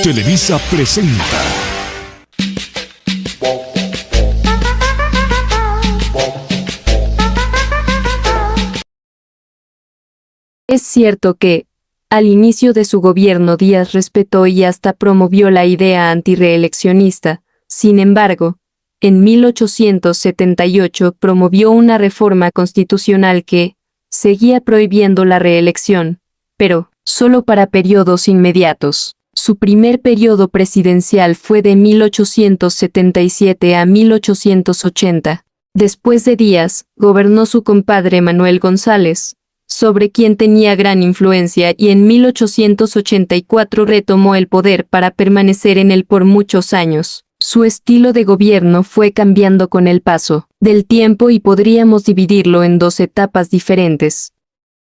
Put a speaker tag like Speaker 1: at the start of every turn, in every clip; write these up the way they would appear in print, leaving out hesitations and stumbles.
Speaker 1: Televisa presenta.
Speaker 2: Es cierto que, al inicio de su gobierno, Díaz respetó y hasta promovió la idea antirreeleccionista. Sin embargo, en 1878 promovió una reforma constitucional que seguía prohibiendo la reelección, pero solo para periodos inmediatos. Su primer periodo presidencial fue de 1877 a 1880. Después de Díaz, gobernó su compadre Manuel González, sobre quien tenía gran influencia, y en 1884 retomó el poder para permanecer en él por muchos años. Su estilo de gobierno fue cambiando con el paso del tiempo y podríamos dividirlo en dos etapas diferentes.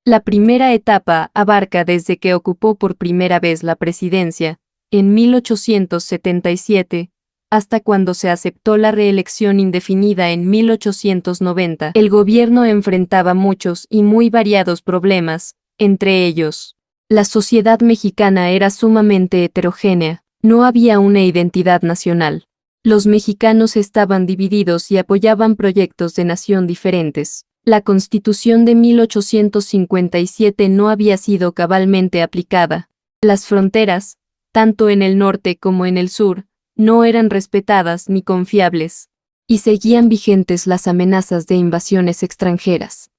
Speaker 2: La primera etapa abarca desde que ocupó por primera vez la presidencia, en 1877, hasta cuando se aceptó la reelección indefinida en 1890. El gobierno enfrentaba muchos y muy variados problemas, entre ellos, la sociedad mexicana era sumamente heterogénea, no había una identidad nacional. Los mexicanos estaban divididos y apoyaban proyectos de nación diferentes. La Constitución de 1857 no había sido cabalmente aplicada. Las fronteras, tanto en el norte como en el sur, no eran respetadas ni confiables, y seguían vigentes las amenazas de invasiones extranjeras.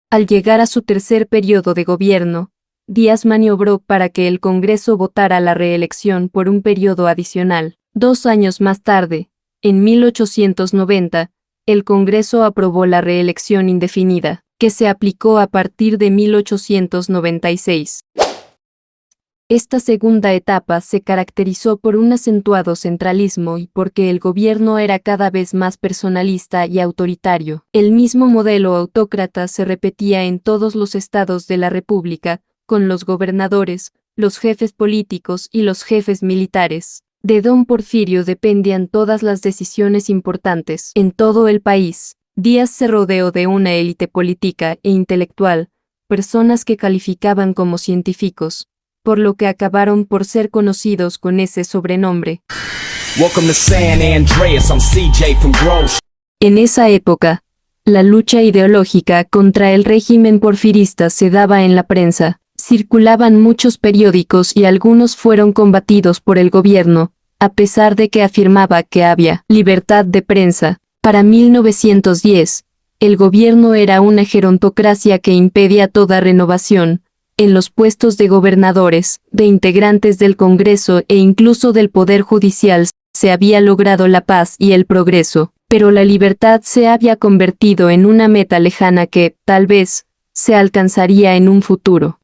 Speaker 2: Al llegar a su tercer periodo de gobierno, Díaz maniobró para que el Congreso votara la reelección por un periodo adicional. 2 años más tarde, en 1890, el Congreso aprobó la reelección indefinida, que se aplicó a partir de 1896. Esta segunda etapa se caracterizó por un acentuado centralismo y porque el gobierno era cada vez más personalista y autoritario. El mismo modelo autócrata se repetía en todos los estados de la República, con los gobernadores, los jefes políticos y los jefes militares. De don Porfirio dependían todas las decisiones importantes en todo el país. Díaz se rodeó de una élite política e intelectual, personas que calificaban como científicos, por lo que acabaron por ser conocidos con ese sobrenombre. En esa época, la lucha ideológica contra el régimen porfirista se daba en la prensa. Circulaban muchos periódicos y algunos fueron combatidos por el gobierno, a pesar de que afirmaba que había libertad de prensa. Para 1910, el gobierno era una gerontocracia que impedía toda renovación. En los puestos de gobernadores, de integrantes del Congreso e incluso del Poder Judicial se había logrado la paz y el progreso, pero la libertad se había convertido en una meta lejana que, tal vez, se alcanzaría en un futuro.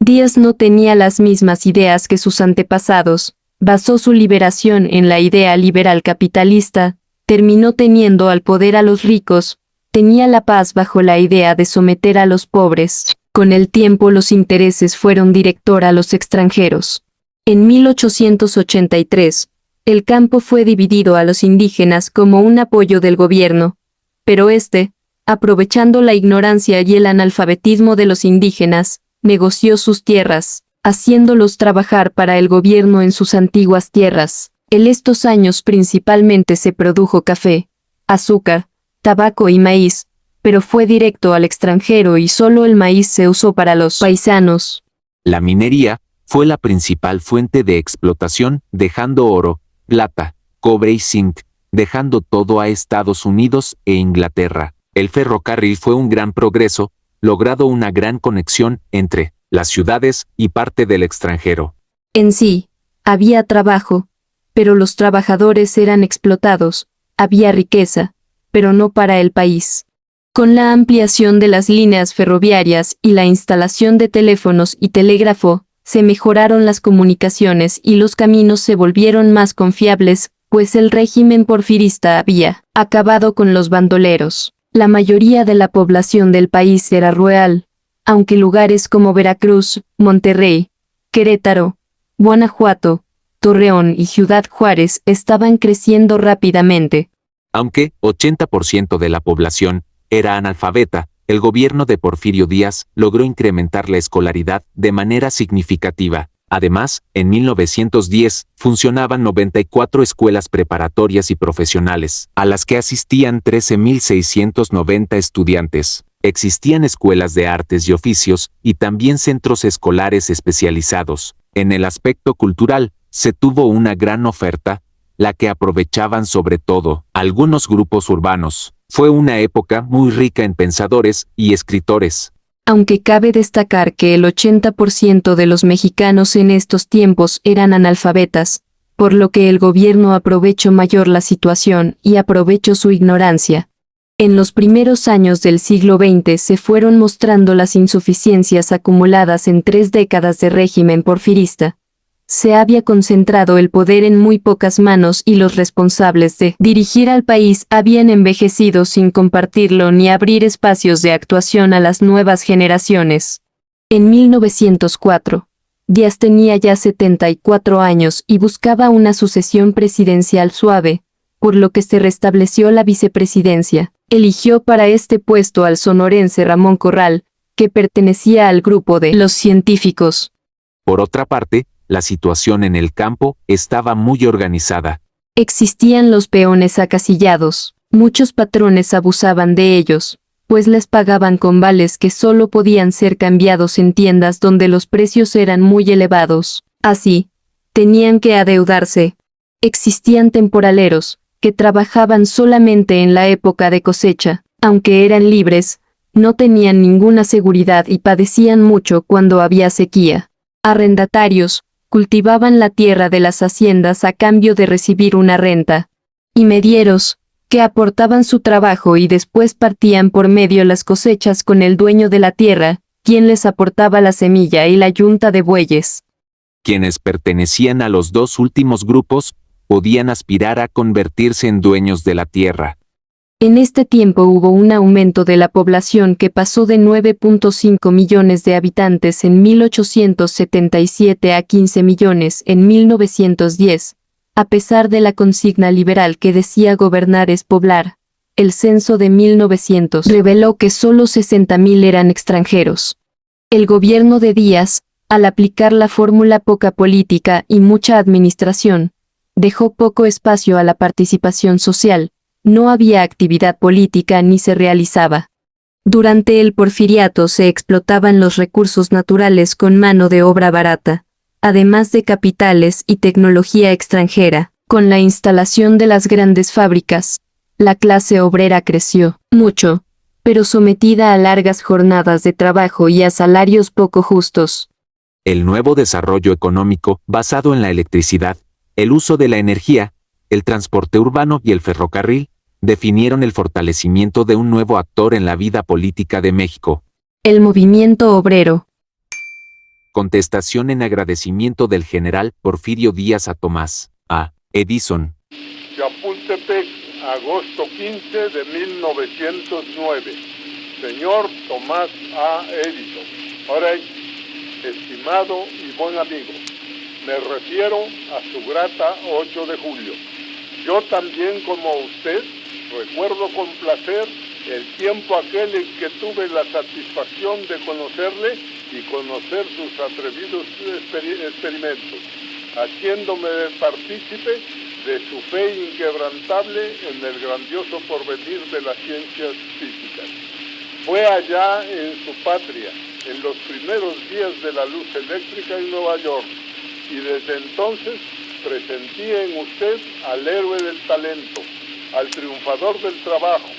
Speaker 2: Díaz no tenía las mismas ideas que sus antepasados, basó su liberación en la idea liberal capitalista, terminó teniendo al poder a los ricos, tenía la paz bajo la idea de someter a los pobres. Con el tiempo los intereses fueron director a los extranjeros. En 1883, el campo fue dividido a los indígenas como un apoyo del gobierno, pero aprovechando la ignorancia y el analfabetismo de los indígenas, negoció sus tierras, haciéndolos trabajar para el gobierno en sus antiguas tierras. En estos años principalmente se produjo café, azúcar, tabaco y maíz, pero fue directo al extranjero y solo el maíz se usó para los paisanos.
Speaker 3: La minería fue la principal fuente de explotación, dejando oro, plata, cobre y zinc, dejando todo a Estados Unidos e Inglaterra. El ferrocarril fue un gran progreso, logrado una gran conexión entre las ciudades y parte del extranjero.
Speaker 2: En sí, había trabajo, pero los trabajadores eran explotados, había riqueza, pero no para el país. Con la ampliación de las líneas ferroviarias y la instalación de teléfonos y telégrafo, se mejoraron las comunicaciones y los caminos se volvieron más confiables, pues el régimen porfirista había acabado con los bandoleros. La mayoría de la población del país era rural, aunque lugares como Veracruz, Monterrey, Querétaro, Guanajuato, Torreón y Ciudad Juárez estaban creciendo rápidamente.
Speaker 3: Aunque 80% de la población era analfabeta, el gobierno de Porfirio Díaz logró incrementar la escolaridad de manera significativa. Además, en 1910, funcionaban 94 escuelas preparatorias y profesionales, a las que asistían 13.690 estudiantes. Existían escuelas de artes y oficios, y también centros escolares especializados. En el aspecto cultural, se tuvo una gran oferta, la que aprovechaban sobre todo algunos grupos urbanos. Fue una época muy rica en pensadores y escritores.
Speaker 2: Aunque cabe destacar que el 80% de los mexicanos en estos tiempos eran analfabetas, por lo que el gobierno aprovechó mayor la situación y aprovechó su ignorancia. En los primeros años del siglo XX se fueron mostrando las insuficiencias acumuladas en 3 décadas de régimen porfirista. Se había concentrado el poder en muy pocas manos y los responsables de dirigir al país habían envejecido sin compartirlo ni abrir espacios de actuación a las nuevas generaciones. En 1904, Díaz tenía ya 74 años y buscaba una sucesión presidencial suave, por lo que se restableció la vicepresidencia. Eligió para este puesto al sonorense Ramón Corral, que pertenecía al grupo de los científicos.
Speaker 3: Por otra parte, la situación en el campo estaba muy organizada.
Speaker 2: Existían los peones acasillados. Muchos patrones abusaban de ellos, pues les pagaban con vales que solo podían ser cambiados en tiendas donde los precios eran muy elevados. Así, tenían que adeudarse. Existían temporaleros, que trabajaban solamente en la época de cosecha. Aunque eran libres, no tenían ninguna seguridad y padecían mucho cuando había sequía. Arrendatarios, cultivaban la tierra de las haciendas a cambio de recibir una renta. Y medieros, que aportaban su trabajo y después partían por medio las cosechas con el dueño de la tierra, quien les aportaba la semilla y la yunta de bueyes.
Speaker 3: Quienes pertenecían a los dos últimos grupos, podían aspirar a convertirse en dueños de la tierra.
Speaker 2: En este tiempo hubo un aumento de la población que pasó de 9.5 millones de habitantes en 1877 a 15 millones en 1910, a pesar de la consigna liberal que decía gobernar es poblar. El censo de 1900 reveló que solo 60.000 eran extranjeros. El gobierno de Díaz, al aplicar la fórmula poca política y mucha administración, dejó poco espacio a la participación social. No había actividad política ni se realizaba. Durante el porfiriato se explotaban los recursos naturales con mano de obra barata, además de capitales y tecnología extranjera. Con la instalación de las grandes fábricas, la clase obrera creció mucho, pero sometida a largas jornadas de trabajo y a salarios poco justos.
Speaker 3: El nuevo desarrollo económico, basado en la electricidad, el uso de la energía, el transporte urbano y el ferrocarril, definieron el fortalecimiento de un nuevo actor en la vida política de México.
Speaker 2: El movimiento obrero.
Speaker 3: Contestación en agradecimiento del general Porfirio Díaz a Tomás A. Edison.
Speaker 1: Chapultepec, agosto 15 de 1909. Señor Tomás A. Edison. Ahora, estimado y buen amigo, me refiero a su grata 8 de julio. Yo también, como usted, recuerdo con placer el tiempo aquel en que tuve la satisfacción de conocerle y conocer sus atrevidos experimentos, haciéndome partícipe de su fe inquebrantable en el grandioso porvenir de las ciencias físicas. Fue allá en su patria, en los primeros días de la luz eléctrica en Nueva York, y desde entonces presentí en usted al héroe del talento, al triunfador del trabajo,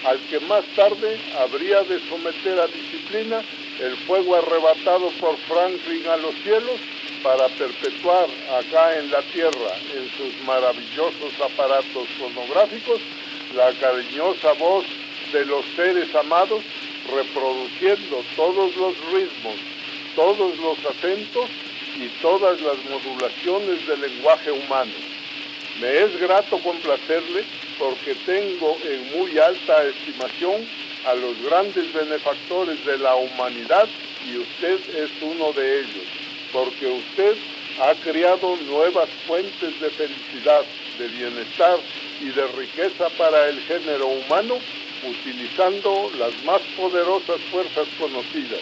Speaker 1: al que más tarde habría de someter a disciplina el fuego arrebatado por Franklin a los cielos para perpetuar acá en la tierra, en sus maravillosos aparatos fonográficos, la cariñosa voz de los seres amados, reproduciendo todos los ritmos, todos los acentos y todas las modulaciones del lenguaje humano. Me es grato complacerle porque tengo en muy alta estimación a los grandes benefactores de la humanidad y usted es uno de ellos, porque usted ha creado nuevas fuentes de felicidad, de bienestar y de riqueza para el género humano, utilizando las más poderosas fuerzas conocidas: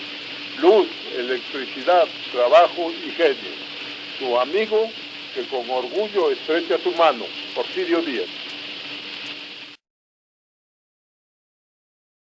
Speaker 1: luz, electricidad, trabajo y genio. Su amigo que con orgullo estrecha su mano, Porfirio Díaz.